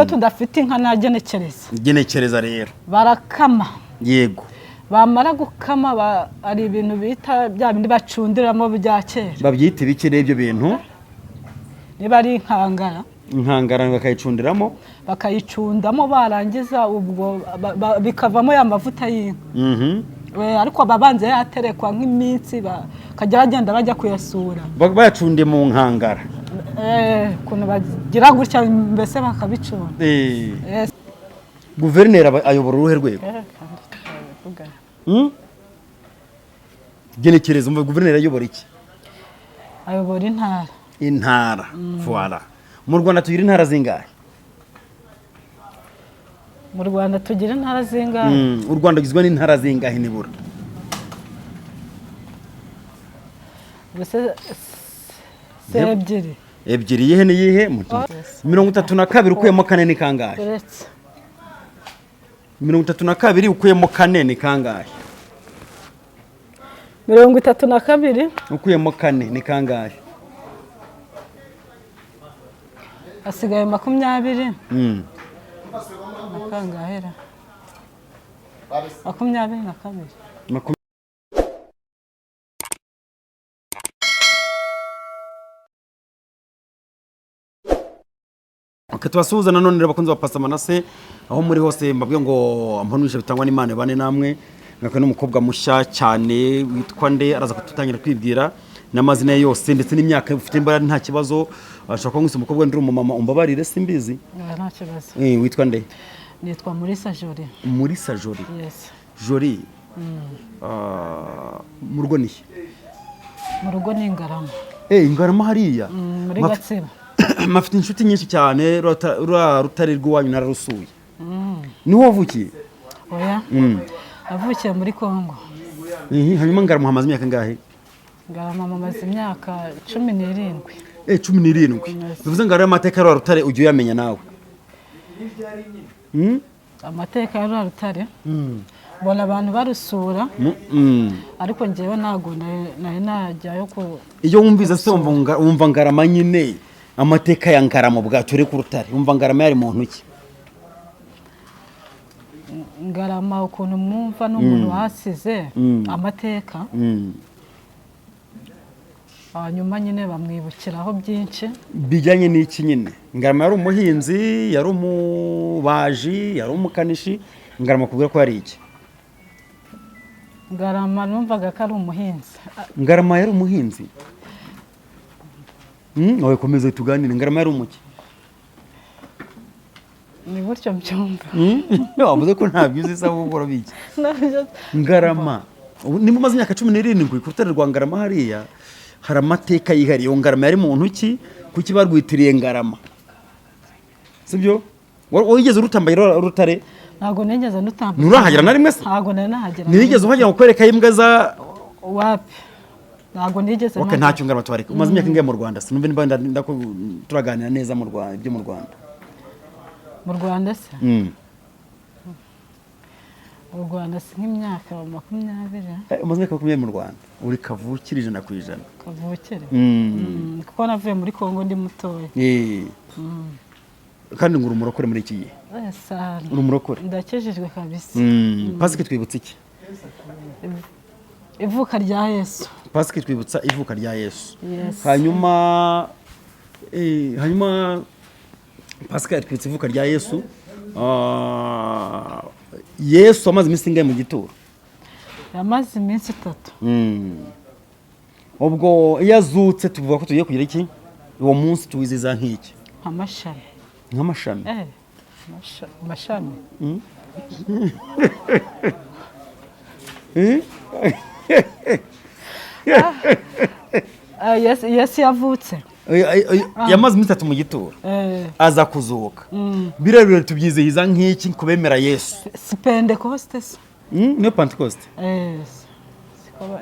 nubwo tudafite inka nagenekereza genekereza rero barakama yego bamara gukama ari ibintu bita bya bindi bacundiramo bya kera babyita ibiki ibyo bintu niba ari inkangara bakayicundiramo barangiza ubwo bikavamo ya mavuta y'inka ariko babanze yaterekwa nk'iminsi bakajya bagenda bajya kuyasura bayacundiye mu nkangara ukuntu bagira gutya mbese bakabicunda guverineri ayobora uruhe rwego genekereza umva guverineri ayobora iki ayobora intara voilà mu Rwanda tugira intara zingahe mu Rwanda tugira intara zingahe u Rwanda rugizwe n'intara zingahe nibura ebyiri yihe ni yihe 32 ukuyemo 4 ni kangahe 32 ukuyemo 4 ni kangahe 32 ukuyemo 4 ni kangahe asigaye 20 nakangahera 22 tubasuhuza nanone rero bakunze bapasa Manase aho muri hose mbabwiye ngo ampanwisha bitangwa n'Imana bane namwe ngakwe n'umukobwa mushya cyane witwa nde araza kututangira kwibwira n'amazina yose ndetse n'imyaka ufite imbaraga nta kibazo ashaka ko umukobwa ndi umumama umbabarire simbizi nta kibazo witwa nde nitwa Murisa Jolie yes Jolie mu rugo ni mu rugo ni Ingarama Ingarama hariya muri Gatsibo mafite inshuti nyinshi cyane rutari rw'iwanyu nararusuye niho wavukiye oya avukiye muri Kongo hanyuma Ngarama hamaze imyaka ngahe Ngarama hamaze imyaka 17 17 bivuze ngo ari amateka ya rutare ujye uyamenya nawe amateka ya rutare bona abantu barusura ariko ngewe ntago nari najyayo ko iyo wumviza se wumva Ngarama nyine amateka ya Ngarama bwacu uri ku rutare wumva Ngarama yari muntu ki Ngarama ukuntu mwumva n'umuntu wasize amateka hanyuma nyine bamwibukiraho byinshi bijyanye n'iki nyine Ngarama yari umuhinzi yari umubaji yari umukanishi Ngarama kubwira ko yari iki Ngarama numvaga ko ari umuhinzi Ngarama yari umuhinzi wowe komeza tuganire Ngarama yari umuki ni gutyo mbyumva wavuze ko ntabyo uzi sawa ubura biki Ngarama ni mu maze imyaka 17 ku rutare rwa Ngarama hariya hari amateka yihariye Ngarama yari muntu ki kuki barwitiriye Ngarama sibyo wigeze urutambaye rutare ntago nigeze nutambaye nurahagera na rimwe se ntago nahagera nigeze uhagera kwereka imbwa za wapi ntago nigeze okay ntacyo Ngarama twareka umaze imyaka ingahe mu Rwanda sinumva nimba turaganira neza mu Rwanda ibyo mu Rwanda se mu Rwanda si nk'imyaka 20 umaze imyaka 20 mu Rwanda uri kavukire 100% kavukire kuko navuye muri Kongo ndi mutoya kandi ngura umurokore muri iki gihe uri umurokore ndakejejwe kabisa Pasika twibutsa iki ivuka rya Yesu Pasika twibutsa ivuka rya Yesu hanyuma Pasika twibutsa ivuka rya Yesu Yesu amaze iminsi ingahe mu gituro yamaze iminsi 3 ubwo yazutse tuvuga ko tugiye kugira iki uwo munsi tuwiziza nk'iki nk'amashami amashami Yesu yavutse yamaze iminsi 3 mu gituro aza kuzuka birabire tubyizihiza nk'iki kubemera Yesu si Pentecoste niyo Pentecoste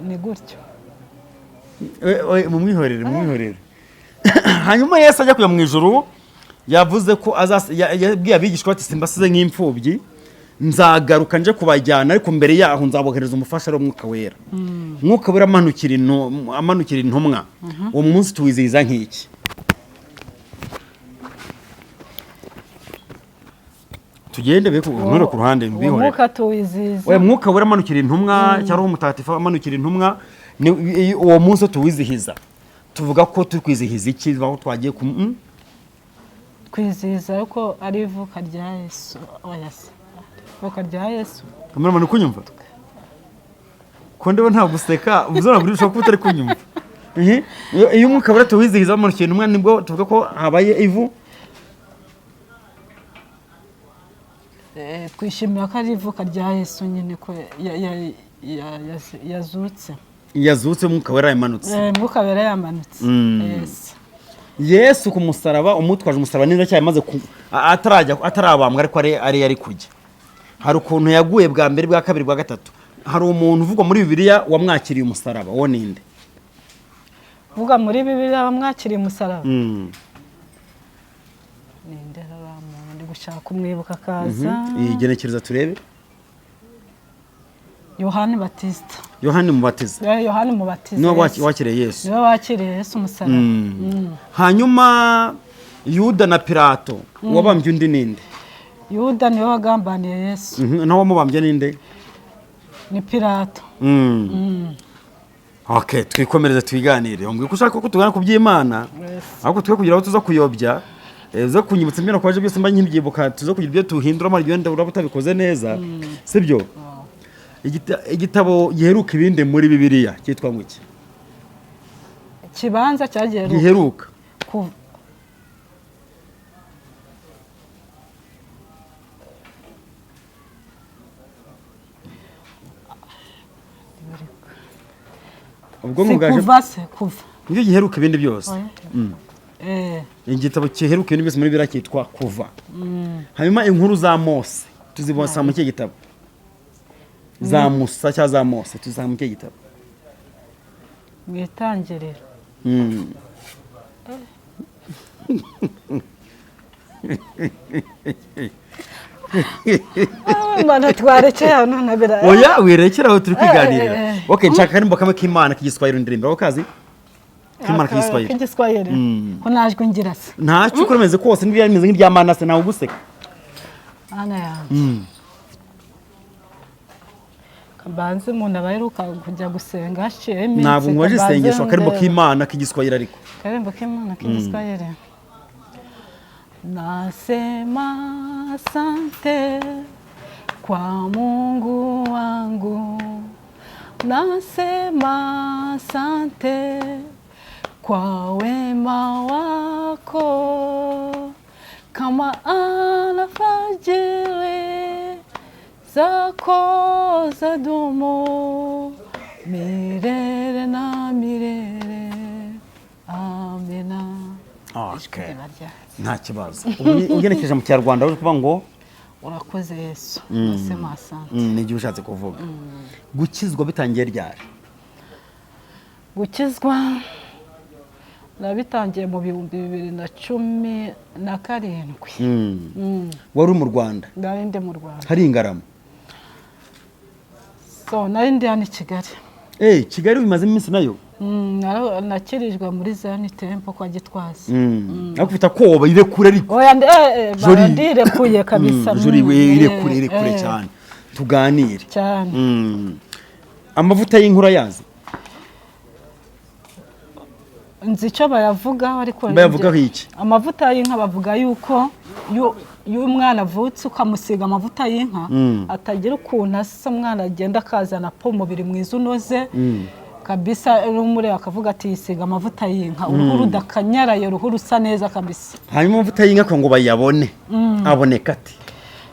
ni gutyo mumwihorere hanyuma Yesu ajya kuya mu ijuru yavuze ko yabwiye abigishwa ati simbasize nk'imfubyi nzagaruka nje kubajyana ariko mbere yaho nzabohereza umufasha w'Umwuka Wera Umwuka Wera amanukira intumwa uwo munsi tuwizihiza nk'iki tugende nture ku ruhande mbihore umwuka tuwizihiza oya mwuka wera amanukira intumwa cyangwa umutagatifu amanukira intumwa uwo munsi tuwizihiza tuvuga ko turi kwizihiza iki aho twagiye kwizihiza yuko ari ivuka rya Yesu oya se ivuka rya Yesu kameramani kunyumva ko ndeba nta guseka uzona buri ushobora kuba utari kunyumva iyo umwuka wera tuwizihiza amanukira intumwa nibwo tuvuga ko habaye ivu twishimira ko ari ivuka rya Yesu nyine ko yazutse umwuka wera yamanutse umwuka wera yamanutse Yesu ku musaraba umutwaje umusaraba neza cyane maze atarabambwa ariko ari yari kujya hari ukuntu yaguye bwa mbere bwa kabiri bwa gatatu hari umuntu uvugwa muri Bibiliya wamwakiriye umusaraba wo ninde uvuga muri Bibiliya wamwakiriye umusaraba ninde ndi gushaka kumwibuka kaza igenekereza turebe Yohani Batista Yohani Mubatiza Yohani Mubatiza niwe wakiriye Yesu niwe wakiriye Yesu umusaraba hanyuma Yuda na Pilato wabambye undi ninde Yuda niwe wagambaniye Yesu nawe wamubambye ninde ni Pilato okay twikomereze twiganire umbwiko ushaka ko tugana ku by'Imana ahubwo twe kugira aho tuza kuyobya zo kunyibutsa imbyino kwaje byose mba nkibyibuka tuzo kugira ibyo tuhindura amagenda urabutabikoze neza sibyo igitabo giheruka ibindi muri Bibiliya cyitwa ngwiki kibanza giheruka ubwo mugaje kuva nibyo giheruka ibindi byose igitabo giheruka ibindi byose muri Bibiliya cyitwa kuva hanyuma inkuru za Mose tuzibonsa mu gitabo za Musa cyangwa za Mose tuzanga mu gitabo mwitangirira Mana twarekeye hano nabira oya wirekera aho turi kwiganirira okay nshaka karimbo kamwe k'Imana kigiswahili ndirimba aho kazi k'Imana kigiswahili ko najwe ngira se ntacyo ukomeze kose n'ibyo yameze nk'irya Mana se nawe uguseka ana yanjye kabanze umuntu abaheruka kujya gusenga hashiye iminsi ntabwo mwaje isengesho akarimbo k'Imana kigiswahili ariko karimbo k'Imana kigiswahili nasema asante kwa Mungu wangu nasema asante kwa wema wako kama alfajiri zako zadumu milele na milele amina okay nta kibazo ugenekeje mu Kinyarwanda uri kuvuga ngo urakoze Yesu nasema asante n'igihe ushatse kuvuga gukizwa bitangiye ryari gukizwa nabitangiye mu 2017 wari mu Rwanda narinde mu Rwanda hari Ingarama so narinde hano i Kigali Kigali bimaze iminsi nayo nakirijwe muri Zion Temple kwa Gitwaza akufita koba irekure ariko oya ndirekuye kabisa juri irekure cyane tuganire cyane amavuta y'inkura yazi nzi icyo bayavugaho ariko bayavugaho iki amavuta y'inka bavuga yuko iyo umwana avutse ukamusiga amavuta y'inka atagira ukuntu asa umwana agenda akazana po umubiri mwiza unoze kabisa rumure akavuga ati yisiga amavuta y'inka uruhu rudakanyaraye uruhu rusa neza kabisa hanyuma amavuta y'inka ngo bayabone aboneka ati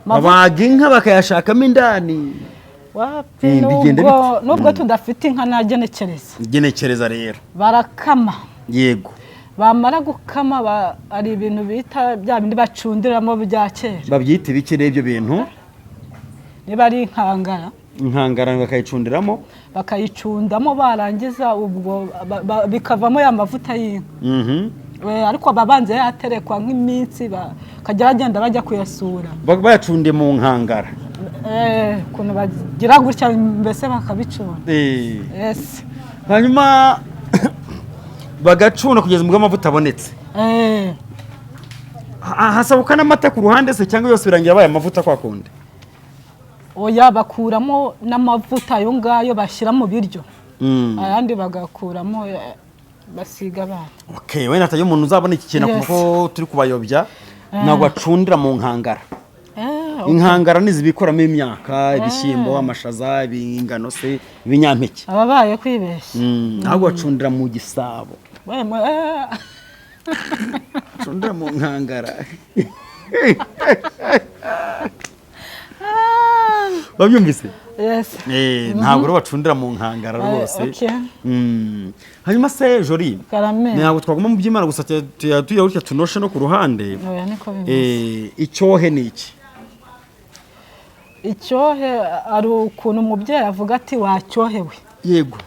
babaga inka bakayashakamo indani wapi nubwo tudafite inka nagenekereza rero barakama yego bamara gukama ari ibintu bita bya bindi bacundiramo bya kera babyita ibikire ibyo bintu niba ari inkangara bakayicundiramo barangiza ubwo bikavamo ya mavuta y'inka ariko babanze yaterekwa nk'iminsi bakajya bagenda bajya kuyasura bayacunde mu nkangara ukuntu bagira gutya mbese bakabicunda hanyuma bagacuna kugeza ubwo amavuta abonetse hasabuka n'amata ku ruhande se cyangwa yose birangira abaye amavuta kwa kundi? oya bakuramo n'amavuta ayo ngayo bashyira mu biryo ayandi bagakuramo basiga abana. Okay, wenda ataje umuntu uzabona iki kintu kuko turi kubayobya ntabwo acundira mu nkangara. Inkangara nizibikoramo imyaka, ibishyimbo, amashaza, ibingano se, ibinyampeke. Ababaye kwibeshya. Ntabwo acundira mu gisabo. Acundira mu nkangara. Babyumvise? Yes. Ntabwo rero bacundira mu nkangara rwose. Hanyuma se Jolie, ntabwo twaguma mu by'Imana gusa tuya gutya tunoshe no ku ruhande. Oya niko bimeze. Icyohe ni iki? Icyohe ari ukuntu umubyeyi avuga ati wacyohewe. Yego.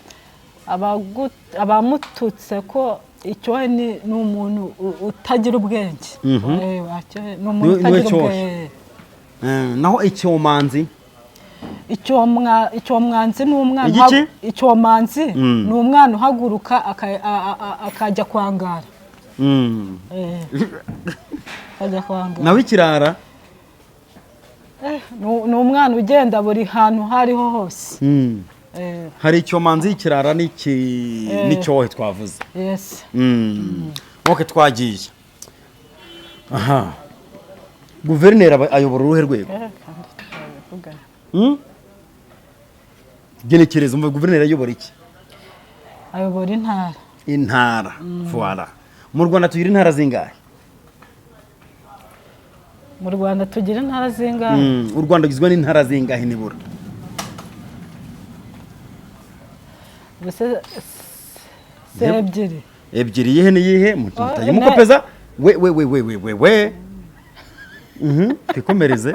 Abamututse ko icyohe ni umuntu utagira ubwenge. Wacyohe ni umuntu utagira ubwenge. Naho icyomanzi? Icyomwanzi ni umwana. Icyomanzi ni umwana uhaguruka akajya kwangara. Akajya kwangara. Naho ikirara? Ni umwana ugenda buri hantu hariho hose. Hari icyomanzi, ikirara n'icyohe twavuze. Yes. Okay, twagiye. Aha. Guverineri ayobora uruhe rwego? Genekereza umva guverineri ayobora iki? Ayobora intara. Intara. Voilà. Mu Rwanda tugira intara zingahe? Mu Rwanda tugira intara zingahe? U Rwanda rugizwe n'intara zingahe nibura? Ebyiri. Ebyiri yihe ni yihe? Mutajya mukopeza? We. Twikomereze.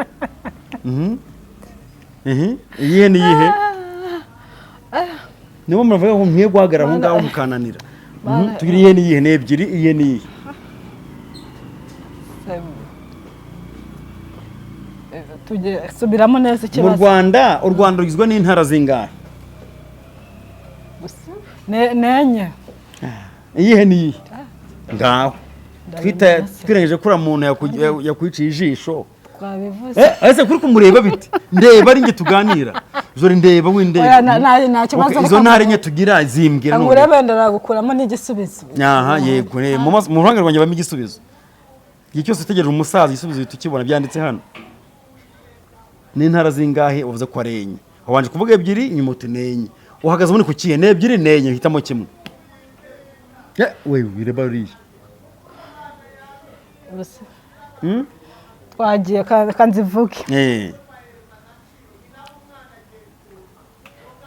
Iyihe ni yihe? Nibo muravuga ngo mwiye guhagarara aho ngaho mukananira. Tugira iyihe ni yihe? Ni ebyiri, iyihe ni yihe? Subiramo neza ikibazo. Mu Rwanda, u Rwanda rugizwe n'intara zingahe? Nenye. Iyihe ni yihe? Ngaho. Twirengeje kuri muntu yakwiciye ijisho. Twabivuze. Ese kuri kumureba bite? Ndeba ari nge tuganira. Jori ndeba windeba. Nta kibazo. Izo ntare nke tugira zimbwira none. Ngurebe ndaragukuramo n'igisubizo. Aha yego. Mu ruhanga rwanjye bamwe igisubizo. Igihe cyose utegereje umusaza igisubizo tukibona byanditse hano. N'intara zingahe uvuze ko ari enye. Wabanje kuvuga ebyiri inyuma uti nenye. Uhagaze muri ku kiye n'ebyiri nenye hitamo kimwe. Wewe bireba uriye. Twagiye kanzivuge.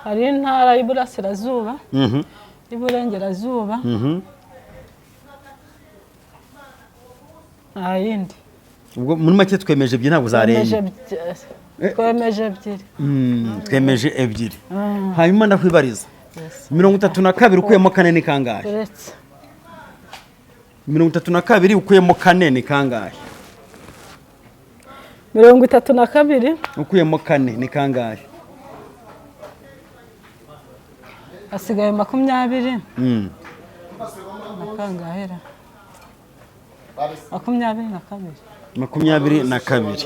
Hari intara y'Iburasirazuba, y'Iburengerazuba, ayindi. Ubwo muri make twemeje ebyiri ntabwo zarenye. Twemeje ebyiri. Twemeje ebyiri. Hanyuma ndakwibariza. 32 ukuyemo 4 ni kangahe? 32 ukuyemo 4 ni kangahe? 32 ukuyemo 4 ni kangahe? Asigaye 20. Nakangahera. 22.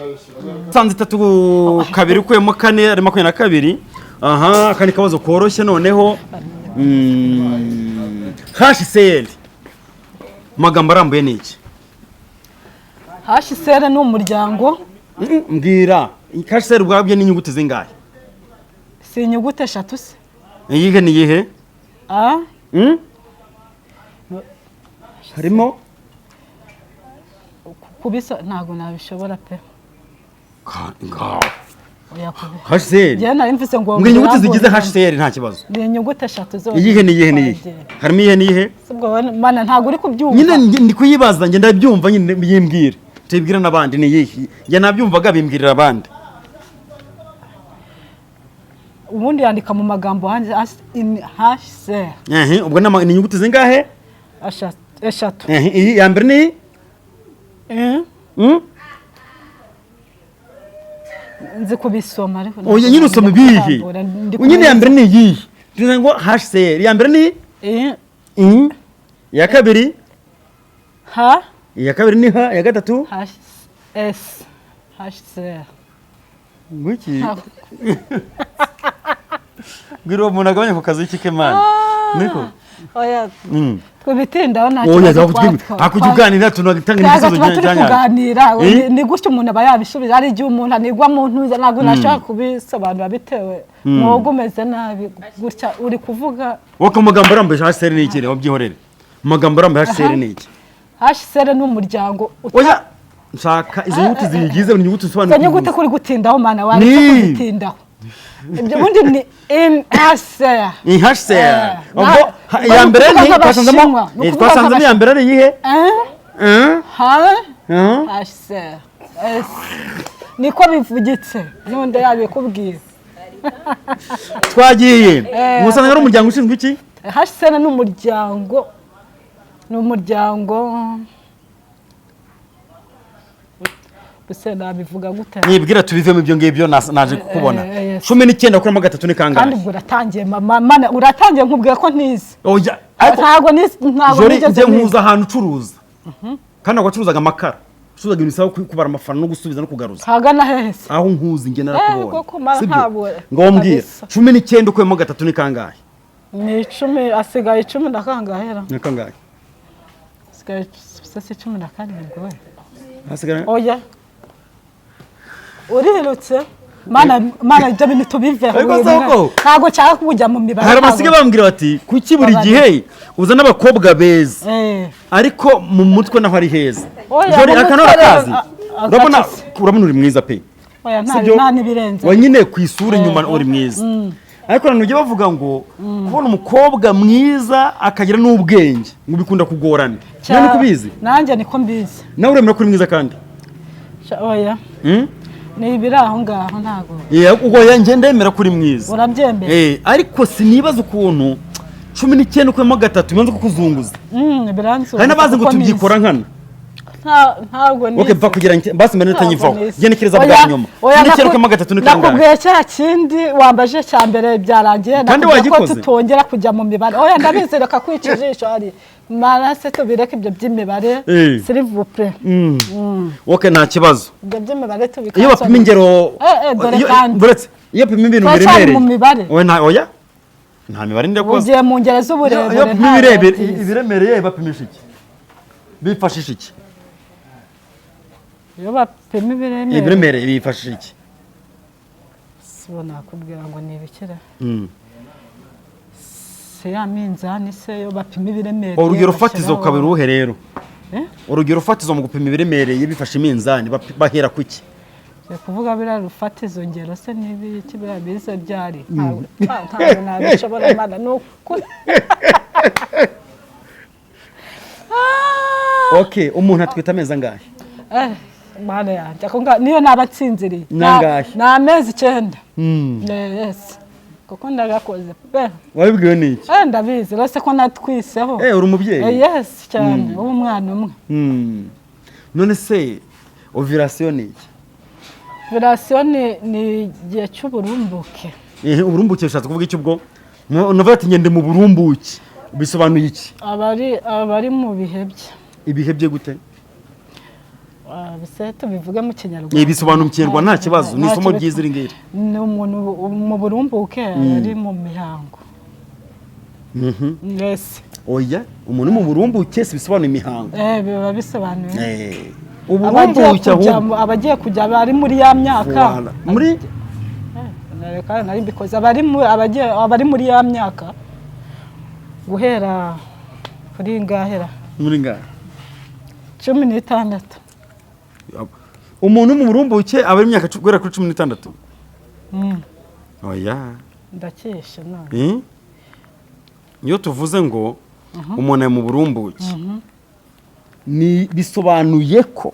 Sanze 3 ukuyemo 4 ari 22. Aha, akandi kabazo koroshye noneho. HCR. Magambo arambuye ni iki? HCR ni umuryango. Mbwira, HCR ubwabyo ni inyuguti zingahe? Si inyuguti 3 se. Iyihe ni yihe? Harimo kubisa ntago nabishobora pe. HCR. Je nari mvise ngo inyuguti zigize HCR nta kibazo. Ni inyuguti 3 zose. Iyihe ni yihe ni yihe? Harimo iyihe ni yihe? Sibwo mana ntago uri kubyumva. Nyine ndi kuyibaza nge ndabyumva nyine yimbwira. Tibwira nabandi ni yihe? Nge nabyumvaga bimbwirira abandi. Ubundi yandika mu magambo hanze HCR. Ubwo ni inyuguti zingahe? 3. Iyi ya mbere ni? Nzi kubisoma ariko. Oya nyine usoma bihe. Nyine ya mbere ni iyi. Tuzi ngo HCR. Ya mbere ni? Ya kabiri? iya kabiri ni H, iya gatatu HS HCR ngwiki Gwiro umuntu agabanya ku kazi kike man niko oya twibitindaho ntacyo oya akujuganira tunatanga n'ibisubizo cyane kuganira ni gutyo umuntu aba yabisubiza ari igihe umuntu anigwa mu ntuza ntabwo nashaka kubisobanura bitewe n'ubwo umeze nabi gutya uri kuvuga wowe amagambo arambaye HCR ni iki wabyihorere amagambo arambaye HCR ni iki HCR ni umuryango oya nshaka izo nyuguti zigize ni nyuguti sobanura izo nyuguti kuri gutindaho mana wari kubitindaho ibyo bundi ni HCR ya mbere ni twasanzemo ya mbere ari iyihe HCR niko bivugitse nonde yabikubwiye twagiye musanga ari umuryango ushinzwe iki HCR ni umuryango Busena bivuga gute nibwira tubivemo ibyo ngibyo naje kukubona 19 kuramo gatatu ni kangahe kandi uratangiye mama uratangiye nkubwiye ko ntizi oya ntago nigeze nkuza ahantu ucuruza kandi abacuruzaga amakara ucuruzaga ibintu bisaba kubara amafaranga no gusubiza no kugaruza hagana hehese aho nkuzi nge narakubonye sibyo ngo mbwira 19 ukuyemo gatatu ni kangahe ni 10 asigaye 10 ndakangahera ni kangahe asigaye 10 ndakangahera we asigaye oya urirutse mana ibyo bintu tubiveho ntago cyaka kujya mu mibare hari abasige bambwira bati kuki buri gihe uza n'abakobwa beza ariko mu mutwe naho ari heza jori akanora kazi urabona uri mwiza pe oya nta nibirenze wanyine ku isura inyuma uri mwiza ariko nanujye bavuga ngo kubona umukobwa mwiza akagira n'ubwenge ngo bikunda kugorana none kubizi nanjye niko mbizi nawe uremera kuri mwiza kandi oya ni ibiraho ngaho ntago ubwo yanjye ndemera kuri mwiza urabyemera ariko sinibaza ukuntu 19 ukuyemo gatatu imanze kukuzunguza biranzo hari n'abazi ngo tubyikora nkana ntago ni okay kugira basi mbere tanyivaho genekereza bwa nyuma 19 ukuyemo gatatu ni kangahe nakubwiye cya kindi wambaje cya mbere byarangiye ko tutongera kujya mu mibare oya ndabizereka kwicujisho ari marase tubireke ibyo by'imibare s'il vous plaît okay nta kibazo ibyo by'imibare tubikatsa iyo bapima ingero buretse iyo bapima ibintu biremereye oya nta mibare ndya koza ugiye mu ngero z'uburebure iyo bapima ibiremereye bapimisha iki bifashisha iki iyo bapima ibiremereye bifashisha iki sibona nakubwira ngo ni ibikira ya minzani se yo bapima ibiremereye urugero fatizo kabiri uhe rero urugero fatizo mu gupima ibiremereye bifashe iminzani bahera kuki kuvuga bira rufatizo ngero se n'ibiki bira bize byari ntabwo nabishobora mana nuko okay umuntu atwita ameza ngahe mana yanjye niyo nabatsinziriye na amezi 9 yes kuko ndagakoze pe wabibwiwe n'iki ndabizi rose ko natwiseho uri umubyeyi yes cyane uwo mwana umwe none se ovulation ni iki ovulation ni igihe cy'uburumbuke uburumbuke bishatse kuvuga iki ubwo navuga ati ngende mu burumbuke bisobanuye iki abari mu bihe bye ibihe bye gute bisete bivuga mu kinyarwanda bisobanura mu kinyarwanda nta kibazo ni isomo ryiza iri ngiri ni umuntu mu burumbuke ari mu mihango yes oya umuntu mu burumbuke si bisobanura imihango biba bisobanuye uburumbuke abagiye kujya bari muri ya myaka muri nari mbikoze abari muri ya myaka guhera kuri ngahera muri ngahe 16 umuntu mu burumbuke aba imyaka guhera kuri 16 oya ndakesha none iyo tuvuze ngo umuntu mu burumbuke ni bisobanuye ko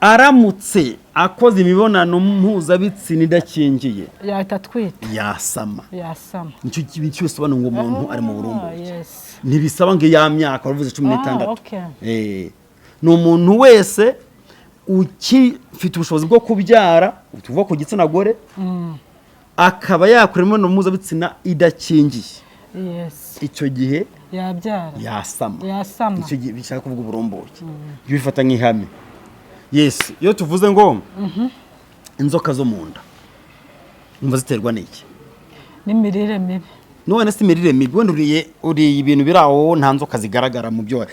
aramutse akoze imibonano mpuzabitsina idakingiye yahita atwita yasama nicyo kintu bisobanura ngo umuntu ari mu burumbuke ntibisaba ngo ya myaka bavuze 16 ni umuntu wese ukifite ubushobozi bwo kubyara tuvuga ku gitsina gore akaba yakora imibonano mpuzabitsina idakingiye yes icyo gihe yabyara yasama icyo gihe bishaka kuvuga uburumbuke bifata nk'ihame. Yes, iyo tuvuze ngo inzoka zo mu nda umva ziterwa n'iki? n'imirire mibi. None si imirire mibi, wenda uriye ibintu biri aho nta nzoka zigaragara mu byo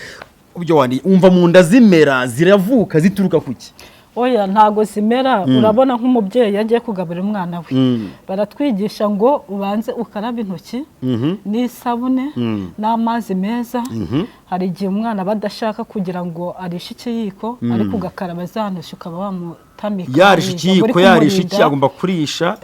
wari umva mu nda zimera ziravuka zituruka kuki? Oya ntago zimera. Urabona nk'umubyeyi yagiye kugaburira umwana we baratwigisha ngo ubanze ukaraba intoki n'isabune n'amazi meza. Hari igihe umwana badashaka kugira ngo arishe ikiyiko ariko ugakaraba za ntoki ukaba wamutamika. Yarishe ikiyiko yarishe iki agomba kurisha.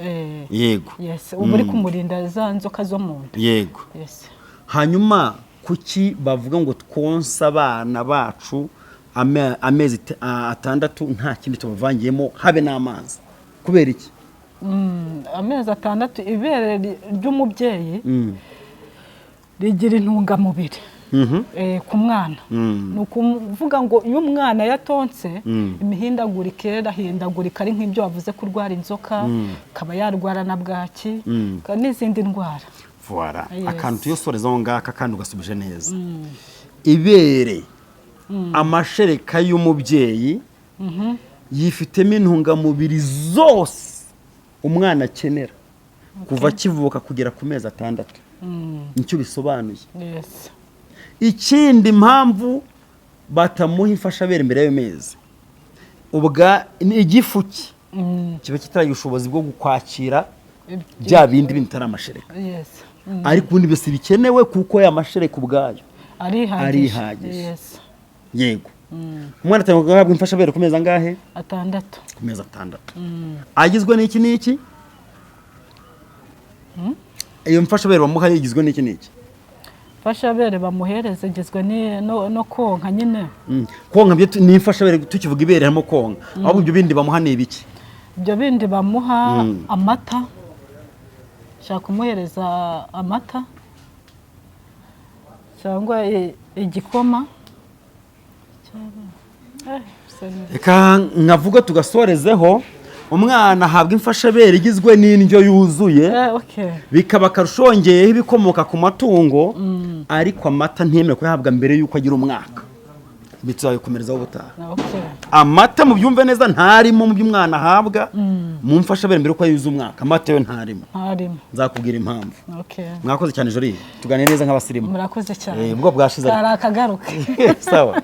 Yego. Yes, uba uri kumurinda za nzoka zo mu nda. Yego. Yes. Hanyuma kuki bavuga ngo twonsa abana bacu amezi 6 nta kindi tubavangiyemo habe n'amazi? Kubera iki? Amezi 6 ibere ry'umubyeyi rigira intungamubiri ku mwana. Ni ukuvuga ngo iyo umwana yatonse imihindagurikire irahindagurika ari nk'ibyo wavuze kurwara inzoka, akaba yarwara na bwaki n'izindi ndwara. Voilà. Akantu tuyosorezaho ngaka kandi ugasubije neza. Ibere amashereka y'umubyeyi yifitemo intungamubiri zose umwana akenera kuva kivuka kugera ku mezi 6. Nicyo bisobanuye. Yes. Ikindi impamvu batamuha imfashabere mbere y'ayo mezi ubwa igifu kiba kitaragira ubushobozi bwo gukwakira bya bindi bitari amashereka. Yes. Ariko ubundi byose bikenewe kuko ya mashereka ubwayo arihagije. Yes. Yego. Umwana atangiye guhabwa imfashabere ku mezi angahe? 6. Ku mezi 6. Agizwe n'iki n'iki? Iyo mfashabere bamuha igizwe n'iki n'iki? Imfashabere bamuhereza igizwe no konka nyine. Konka byo ni imfashabere tukivuga ibere harimo konka. Ahubwo ibyo bindi bamuha ni ibiki? Ibyo bindi bamuha amata. Shaka kumuhereza amata cyangwa igikoma. Reka nkavuga tugasorezeho umwana ahabwa imfashabere igizwe n'indyo yuzuye. Bikaba karushongeyeho ibikomoka ku matungo ariko amata ntiyemewe kuyahabwa mbere y'uko agira umwaka. Bitzakomerezaho ubutaha. Amata mu byumve neza ntarimo mu by'umwana ahabwa mu mfashabere mbere y'uko yuzuye umwaka. Amata yo ntarimo. Nzakubwira impamvu. Mwakoze cyane Jolie, tuganire neza nk'abasirimu. Murakoze cyane. Ubwo bwashize. Karakagaruka. Sawa.